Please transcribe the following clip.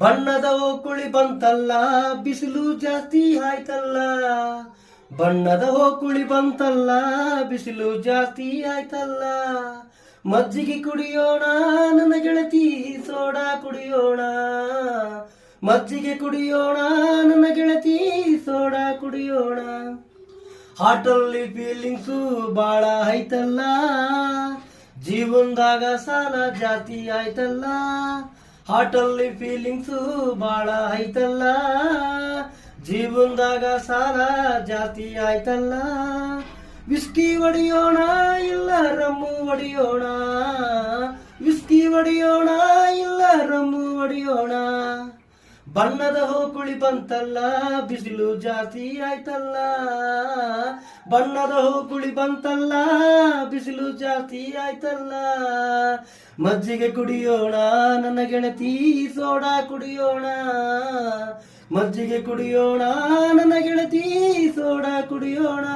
ಬಣ್ಣದ ಹೋಕುಳಿ ಬಂತಲ್ಲ, ಬಿಸಿಲು ಜಾಸ್ತಿ ಆಯ್ತಲ್ಲ. ಬಣ್ಣದ ಹೋಕುಳಿ ಬಂತಲ್ಲ, ಬಿಸಿಲು ಜಾಸ್ತಿ ಆಯ್ತಲ್ಲ. ಮಜ್ಜಿಗೆ ಕುಡಿಯೋಣ ನನ್ನ ಗೆಳತಿ, ಸೋಡಾ ಕುಡಿಯೋಣ. ಮಜ್ಜಿಗೆ ಕುಡಿಯೋಣ ನನ್ನ ಗೆಳತಿ, ಸೋಡಾ ಕುಡಿಯೋಣ. ಹಾಟಲ್ಲಿ ಫೀಲಿಂಗ್ಸು ಬಾಳ ಐತಲ್ಲ, ಜೀವನದಾಗ ಸಾಲ ಜಾಸ್ತಿ ಆಯ್ತಲ್ಲ. ಹಾಟಲ್ಲಿ ಫೀಲಿಂಗ್ಸು ಬಾಳ ಐತಲ್ಲ, ಜೀವನದಾಗ ಸಾಲ ಜಾಸ್ತಿ ಆಯ್ತಲ್ಲ. ವಿಸ್ಕಿ ಹೊಡಿಯೋಣ ಇಲ್ಲ ರಮ್ಮು ಹೊಡಿಯೋಣ, ವಿಸ್ಕಿ ಹೊಡಿಯೋಣ ಇಲ್ಲ ರಮ್ಮು ಹೊಡಿಯೋಣ. ಬಣ್ಣದ ಹೋಕುಳಿ ಬಂತಲ್ಲ, ಬಿಸಿಲು ಜಾಸ್ತಿ ಆಯ್ತಲ್ಲ. ಬಣ್ಣದ ಹೋಕುಳಿ ಬಂತಲ್ಲ, ಬಿಸಿಲು ಜಾಸ್ತಿ ಆಯ್ತಲ್ಲ. ಮಜ್ಜಿಗೆ ಕುಡಿಯೋಣ ನನ್ನ ಗೆಳತಿ, ಸೋಡಾ ಕುಡಿಯೋಣ. ಮಜ್ಜಿಗೆ ಕುಡಿಯೋಣ ನನ್ನ ಗೆಳತಿ, ಸೋಡಾ ಕುಡಿಯೋಣ.